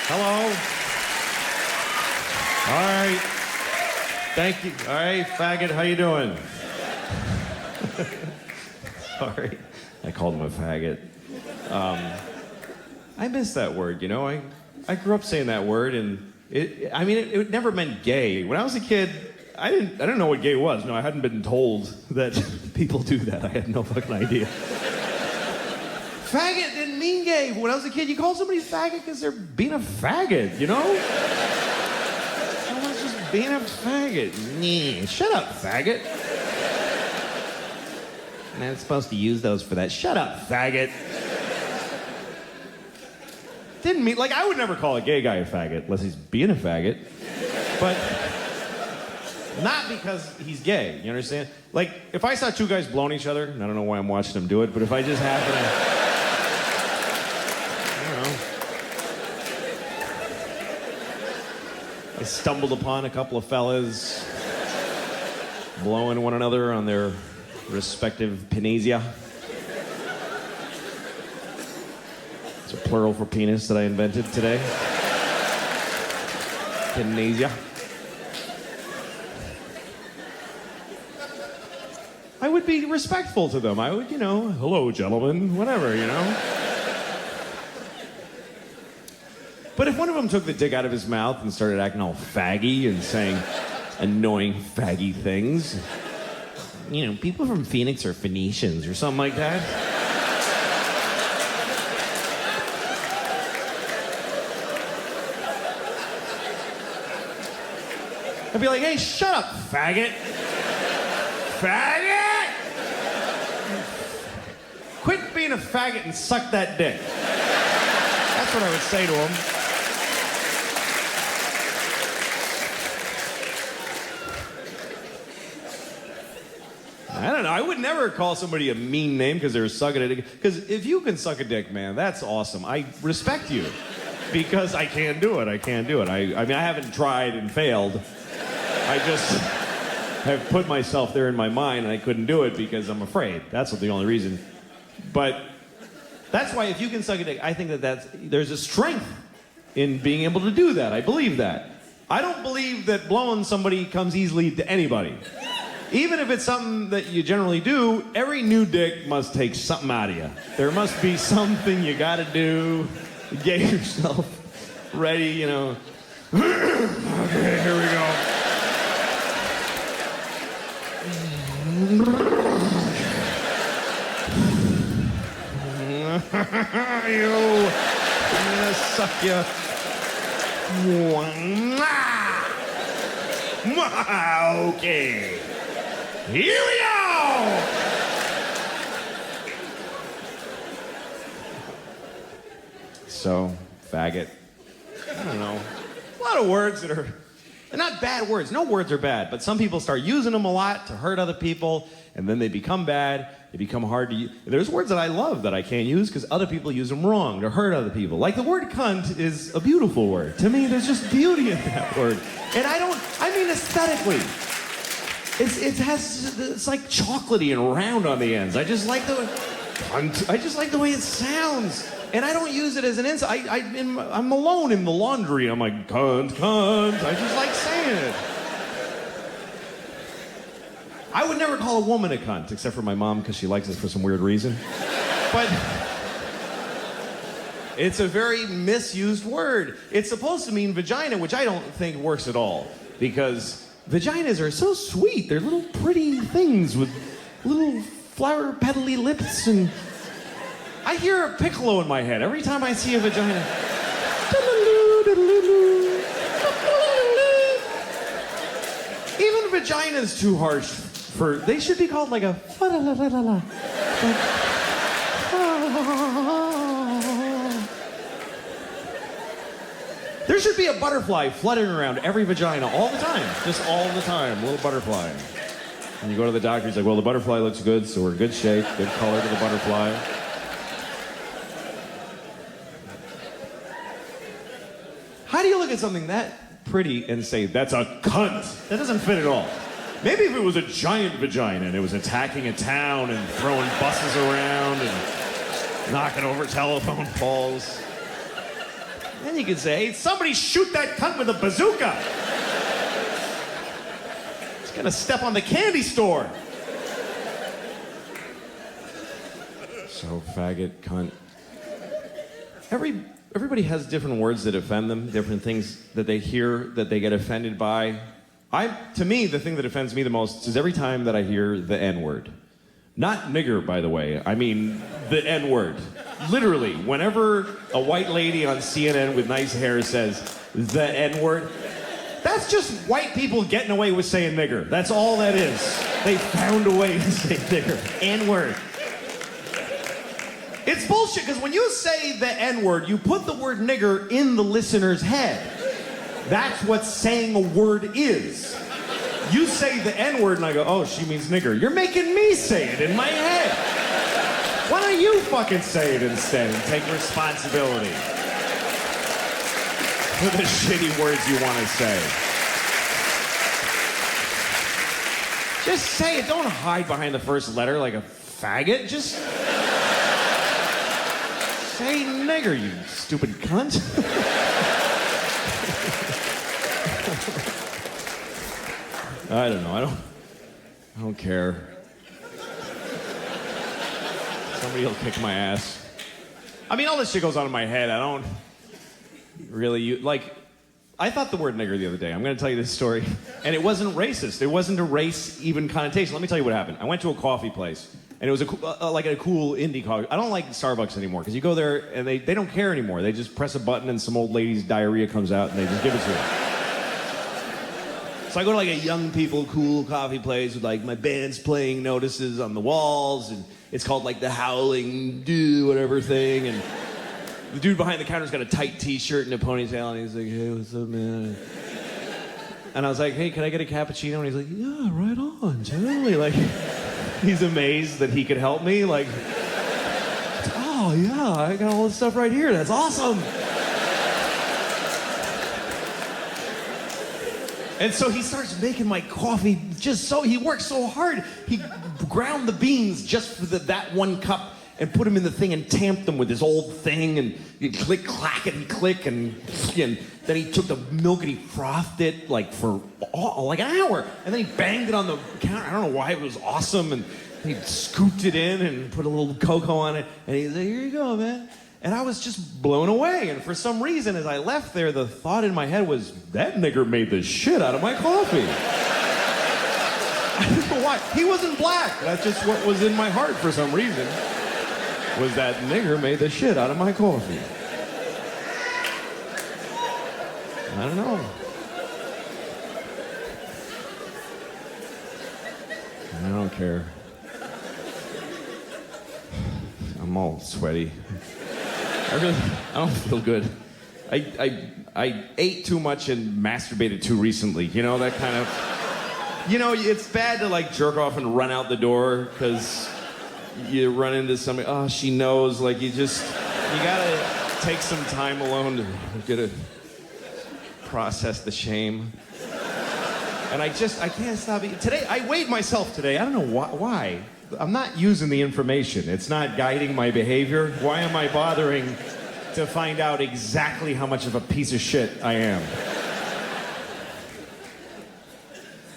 Hello. All right. Thank you. All right, faggot, how you doing? Sorry. I called him a faggot. I miss that word, you know? I grew up saying that word, and it never meant gay. When I was a kid, I didn't know what gay was. No, I hadn't been told that people do that. I had no fucking idea. Faggot didn't mean gay. When I was a kid, you call somebody faggot because they're being a faggot, you know? Someone's just being a faggot. Nah, shut up, faggot. I'm not supposed to use those for that. Shut up, faggot. Didn't mean, like, I would never call a gay guy a faggot unless he's being a faggot. But not because he's gay, you understand? Like, if I saw two guys blowing each other, and I don't know why I'm watching them do it, but if I just happen to... I stumbled upon a couple of fellas blowing one another on their respective penisia. It's a plural for penis that I invented today. Penisia. I would be respectful to them. I would, hello, gentlemen, whatever, But if one of them took the dick out of his mouth and started acting all faggy and saying annoying faggy things, people from Phoenix are Phoenicians or something like that. I'd be like, hey, shut up, faggot. Faggot! Quit being a faggot and suck that dick. That's what I would say to him. I don't know. I would never call somebody a mean name because they're sucking a dick. Because if you can suck a dick, man, that's awesome. I respect you. Because I can't do it. I can't do it. I mean, I haven't tried and failed. I just have put myself there in my mind, and I couldn't do it because I'm afraid. That's the only reason. But that's why if you can suck a dick, I think there's a strength in being able to do that. I believe that. I don't believe that blowing somebody comes easily to anybody. Even if it's something that you generally do, every new dick must take something out of you. There must be something you gotta do to get yourself ready, Okay, here we go. I'm gonna suck you. Okay. Here we go! So, faggot. I don't know. A lot of words that are... They're not bad words. No words are bad. But some people start using them a lot to hurt other people, and then they become bad. They become hard to use. There's words that I love that I can't use because other people use them wrong to hurt other people. Like the word cunt is a beautiful word. To me, there's just beauty in that word. And I mean aesthetically. It's like chocolatey and round on the ends. I just like the way it sounds. And I don't use it as an insult. I'm alone in the laundry. I'm like, cunt. I just like saying it. I would never call a woman a cunt, except for my mom, because she likes it for some weird reason. But it's a very misused word. It's supposed to mean vagina, which I don't think works at all. Because vaginas are so sweet. They're little pretty things with little flower petally lips, and I hear a piccolo in my head every time I see a vagina. Even vagina's too harsh for... They should be called like a... There should be a butterfly fluttering around every vagina all the time. Just all the time. A little butterfly. And you go to the doctor, he's like, well, the butterfly looks good, so we're in good shape. Good color to the butterfly. How do you look at something that pretty and say, that's a cunt? That doesn't fit at all. Maybe if it was a giant vagina and it was attacking a town and throwing buses around and knocking over telephone poles. Then you can say, hey, somebody shoot that cunt with a bazooka. He's gonna step on the candy store. So, faggot, cunt. Everybody has different words that offend them, different things that they hear that they get offended by. To me, the thing that offends me the most is every time that I hear the N-word. Not nigger, by the way. I mean the N-word. Literally, whenever a white lady on CNN with nice hair says the N-word, that's just white people getting away with saying nigger. That's all that is. They found a way to say nigger. N-word. It's bullshit, because when you say the N-word, you put the word nigger in the listener's head. That's what saying a word is. You say the N-word and I go, oh, she means nigger. You're making me say it in my head. Why don't you fucking say it instead and take responsibility for the shitty words you want to say? Just say it. Don't hide behind the first letter like a faggot. Just say nigger, you stupid cunt. I don't know. I don't care. Somebody will kick my ass. I mean, all this shit goes on in my head. I don't really I thought the word nigger the other day. I'm going to tell you this story. And it wasn't racist. It wasn't a race even connotation. Let me tell you what happened. I went to a coffee place. And it was like a cool indie coffee. I don't like Starbucks anymore because you go there and they don't care anymore. They just press a button and some old lady's diarrhea comes out and they just give it to you. So I go to like a young people cool coffee place with like my band's playing notices on the walls, and it's called like the Howling Do whatever thing, and the dude behind the counter's got a tight t-shirt and a ponytail, and he's like, hey, what's up, man? And I was like, hey, can I get a cappuccino? And he's like, yeah, right on, totally. Like, he's amazed that he could help me. Like, oh yeah, I got all this stuff right here. That's awesome. And so he starts making my coffee he works so hard. He ground the beans just for that one cup and put them in the thing and tamped them with this old thing, and you click, clack, and click, and then he took the milk and he frothed it like for like an hour, and then he banged it on the counter. I don't know why, it was awesome, and he scooped it in and put a little cocoa on it, and he's like, here you go, man. And I was just blown away. And for some reason, as I left there, the thought in my head was, that nigger made the shit out of my coffee. I don't know why. He wasn't black. That's just what was in my heart for some reason. Was that nigger made the shit out of my coffee. I don't know. I don't care. I'm all sweaty. I don't feel good. I ate too much and masturbated too recently. You know, that kind of... You know, it's bad to like jerk off and run out the door because you run into somebody, oh, she knows. Like, you gotta take some time alone to get to process the shame. And I can't stop eating. Today, I weighed myself today. I don't know why. I'm not using the information. It's not guiding my behavior. Why am I bothering to find out exactly how much of a piece of shit I am?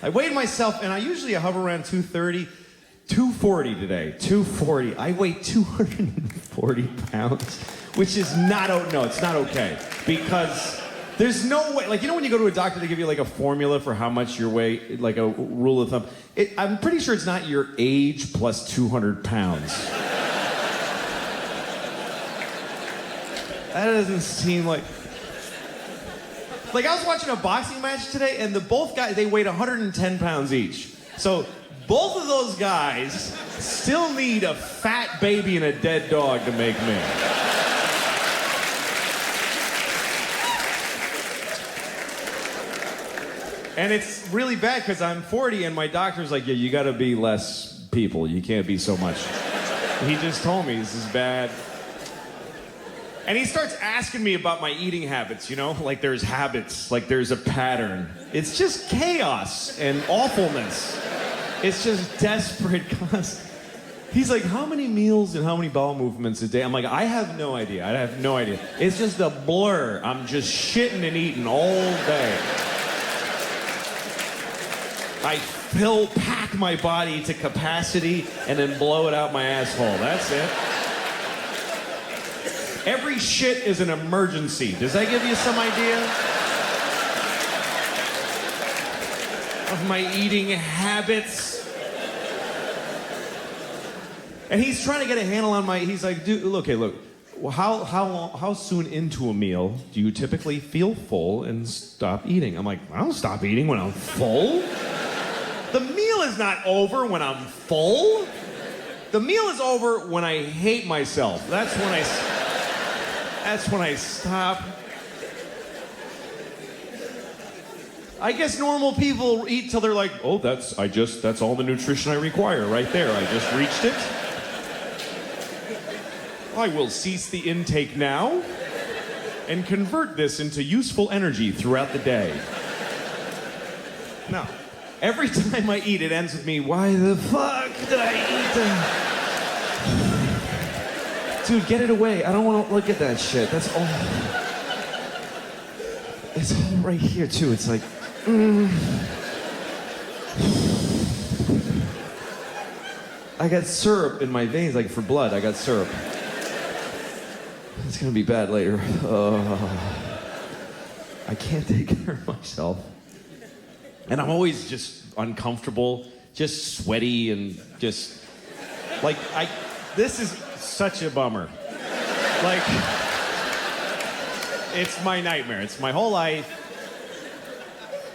I weighed myself, and I usually hover around 230, 240 today. 240. I weigh 240 pounds, which is not, no, it's not okay. Because there's no way, like, you know when you go to a doctor, they give you like a formula for how much your weight, like a rule of thumb. I'm pretty sure it's not your age plus 200 pounds. That doesn't seem like... Like, I was watching a boxing match today, and both guys, they weighed 110 pounds each. So both of those guys still need a fat baby and a dead dog to make me. And it's really bad because I'm 40 and my doctor's like, yeah, you gotta be less people. You can't be so much. He just told me this is bad. And he starts asking me about my eating habits, you know? Like there's habits, like there's a pattern. It's just chaos and awfulness. It's just desperate. He's like, how many meals and how many bowel movements a day? I'm like, I have no idea. I have no idea. It's just a blur. I'm just shitting and eating all day. I pack my body to capacity and then blow it out my asshole. That's it. Every shit is an emergency. Does that give you some idea of my eating habits? And he's trying to get a handle on my, he's like, dude, look, hey, look, how soon into a meal do you typically feel full and stop eating? I'm like, I don't stop eating when I'm full. The meal is not over when I'm full. The meal is over when I hate myself. That's when I stop. I guess normal people eat till they're like, oh, that's all the nutrition I require right there. I just reached it. I will cease the intake now and convert this into useful energy throughout the day. No. Every time I eat, it ends with me, why the fuck did I eat? Dude, get it away. I don't want to look at that shit. That's all. It's all right here, too. It's like, I got syrup in my veins, like for blood. I got syrup. It's gonna be bad later. I can't take care of myself. And I'm always just uncomfortable, just sweaty and just, like, this is such a bummer. Like, it's my nightmare. It's my whole life.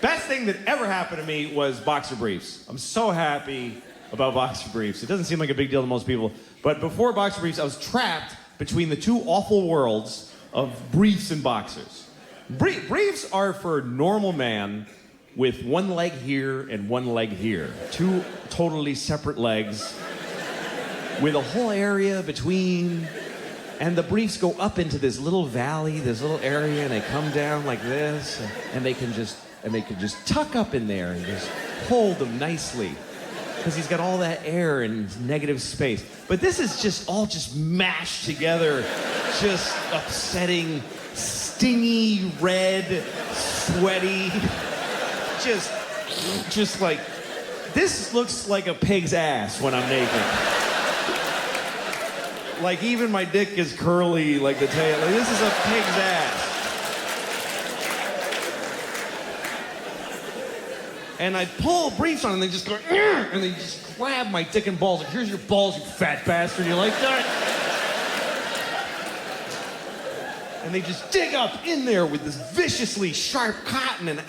Best thing that ever happened to me was boxer briefs. I'm so happy about boxer briefs. It doesn't seem like a big deal to most people, but before boxer briefs, I was trapped between the two awful worlds of briefs and boxers. Briefs are for normal man with one leg here and one leg here. Two totally separate legs with a whole area between. And the briefs go up into this little valley, this little area, and they come down like this, and they can just tuck up in there and just hold them nicely. Because he's got all that air and negative space. But this is just all just mashed together, just upsetting, stingy, red, sweaty, just like, this looks like a pig's ass when I'm naked. Like, even my dick is curly like the tail. Like, this is a pig's ass. And I pull briefs on and they just go, and they just grab my dick and balls. Like, here's your balls, you fat bastard. You like that? And they just dig up in there with this viciously sharp cotton and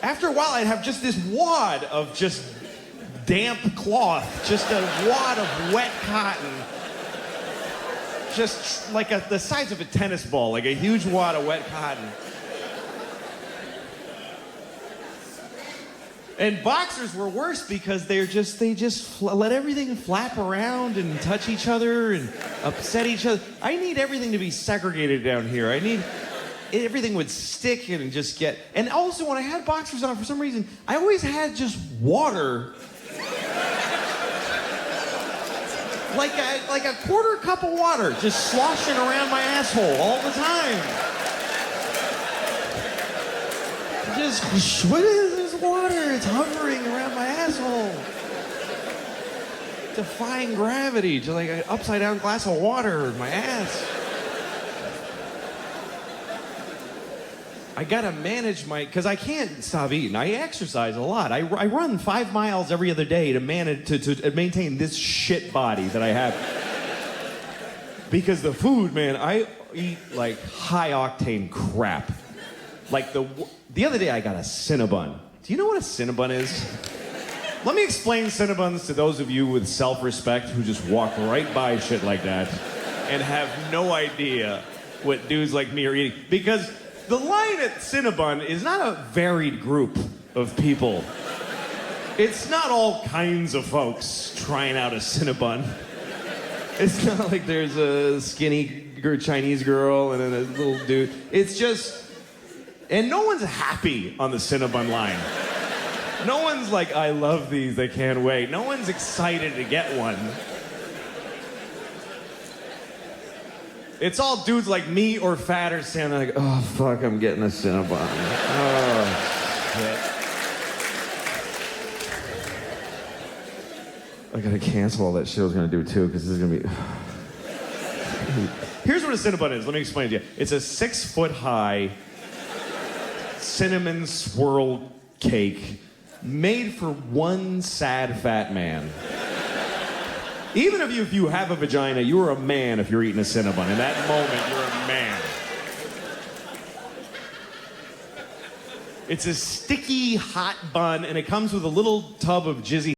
after a while, I'd have just this wad of just damp cloth, just a wad of wet cotton, just like the size of a tennis ball, like a huge wad of wet cotton. And boxers were worse because they just let everything flap around and touch each other and upset each other. I need everything to be segregated down here. I need everything would stick and just get. And also, when I had boxers on, for some reason, I always had just water. Like a quarter cup of water just sloshing around my asshole all the time. Just, what is this water? It's hovering around my asshole. Defying gravity, just like an upside down glass of water in my ass. I gotta manage because I can't stop eating. I exercise a lot. I run 5 miles every other day to maintain this shit body that I have. Because the food, man, I eat like high octane crap. Like the other day I got a Cinnabon. Do you know what a Cinnabon is? Let me explain Cinnabons to those of you with self-respect who just walk right by shit like that and have no idea what dudes like me are eating. Because the line at Cinnabon is not a varied group of people. It's not all kinds of folks trying out a Cinnabon. It's not like there's a skinny Chinese girl and then a little dude. It's just, and no one's happy on the Cinnabon line. No one's like, I love these, they can't wait. No one's excited to get one. It's all dudes like me or fatter standing there like, oh, fuck, I'm getting a Cinnabon. Oh, shit. I gotta cancel all that shit I was gonna do too, because this is gonna be... Here's what a Cinnabon is. Let me explain it to you. It's a 6-foot-high cinnamon swirl cake made for one sad fat man. Even if you have a vagina, you are a man if you're eating a Cinnabon. In that moment, you're a man. It's a sticky, hot bun, and it comes with a little tub of jizzy